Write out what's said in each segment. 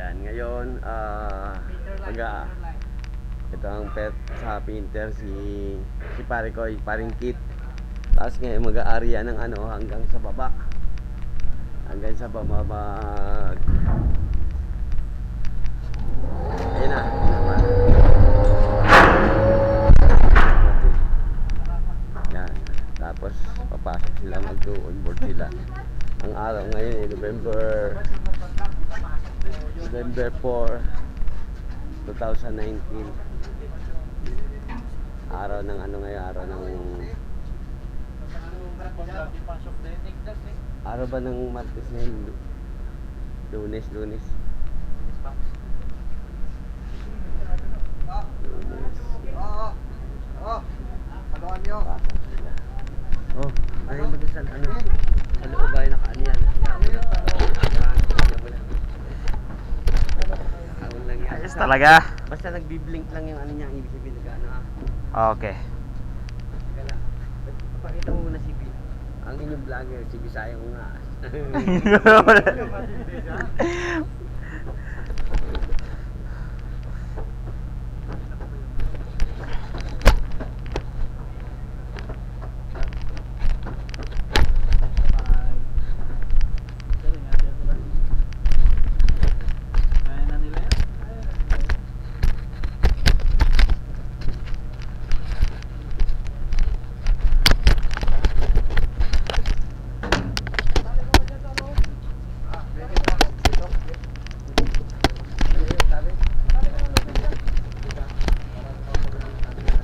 Yan, ngayon, ito ang pet sa painter si pare ko, paring Kit. Tapos ngayon mag-aari yan ng ano hanggang sa baba. Hanggang sa baba. Ayun na. Yan. Tapos papasok sila, mag-on board sila. Ang araw ngayon ay November 4, 2019. Araw ng ano ngayon, araw ba ng Martes ngayon? Lunes. Lunes. Haluan nyo. Oh, ay mag-isal ano? Sa loob ay nakaano yan. Ayos talaga. Basta nagbi-blink lang yung ano niya, ang ibig sabihin nag-ano ha. Okay. Teka lang. Pakita mo muna si B. Ang inyong vlogger, si Bisayang nga.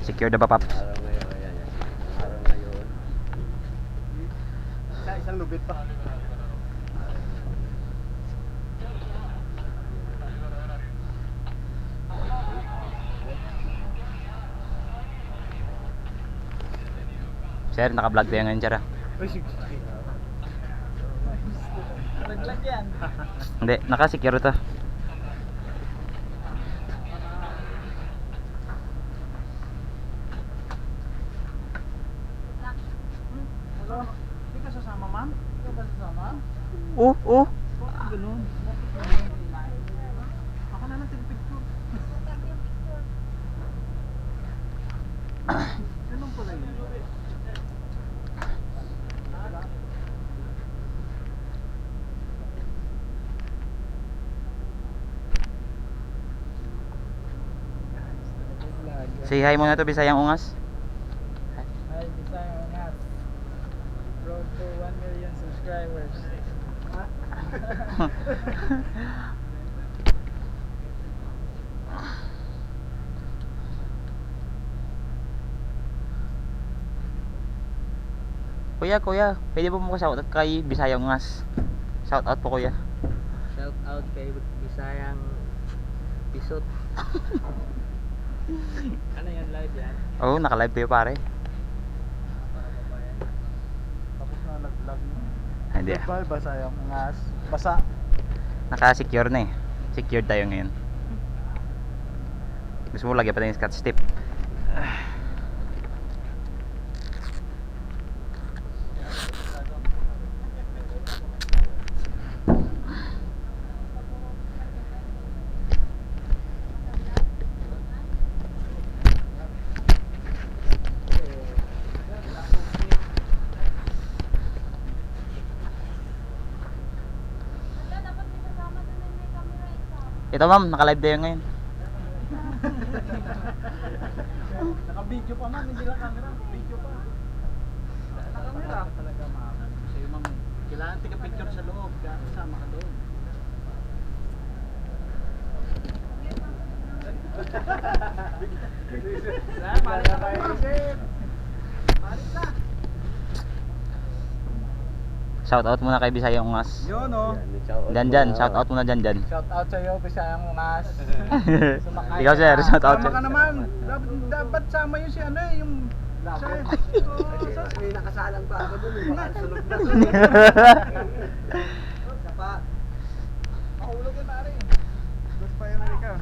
Secure na ba, Paps? Araw ngayon, ayan. Araw ngayon. Isang lubid pa. Sir, naka-vlog tayo ngayon, sir. Uy, sige. Naglag yan. Hindi, naka-secure to. Hello? Hindi ka sasama, ma'am? Hindi ka ba sasama? Oh. Bakit ganun? Ako na lang tig-picture. Ganun pala yun. Say hi muna to, Bisayang Ungas. Hi, Bisayang Ungas. Road to 1 million subscribers. Ha? Kuya, pwede po mo shoutout kay Bisayang Ungas. Shoutout po, kuya. Shout out kay Bisayang Pisot. Ano yan, live yan? Oo, naka-live tayo, pare. Tapos na nag-vlog mo. Hindi. Basa yung ngas. Basa. Naka-secure na eh. Secured tayo ngayon. Gusto mo lagyan pa tayo yung scotch tape. Ito ma'am, naka-live tayo ngayon. Naka-video pa, ma'am, hindi lang camera. Video pa. Naka-camera talaga, ma'am. Sa'yo, ma'am. Kailangan tika-picture sa loob. Kaya kasama ka doon. Palit na kayo. Palit na. Shoutout muna kay Bisayang Ungas. Yun, oh. Dyan, shoutout muna dyan. Shout out sa iyo, Bisayang Ungas. Sumakay Ikaw, sir, ka. shoutout. Sama ka naman. Dapat sama yung si ano eh, yung... May nakasalang pa ako dun, baka sunog na. Sapa. Mahulog yun, Ari. Gusto pa yun, Ari ka.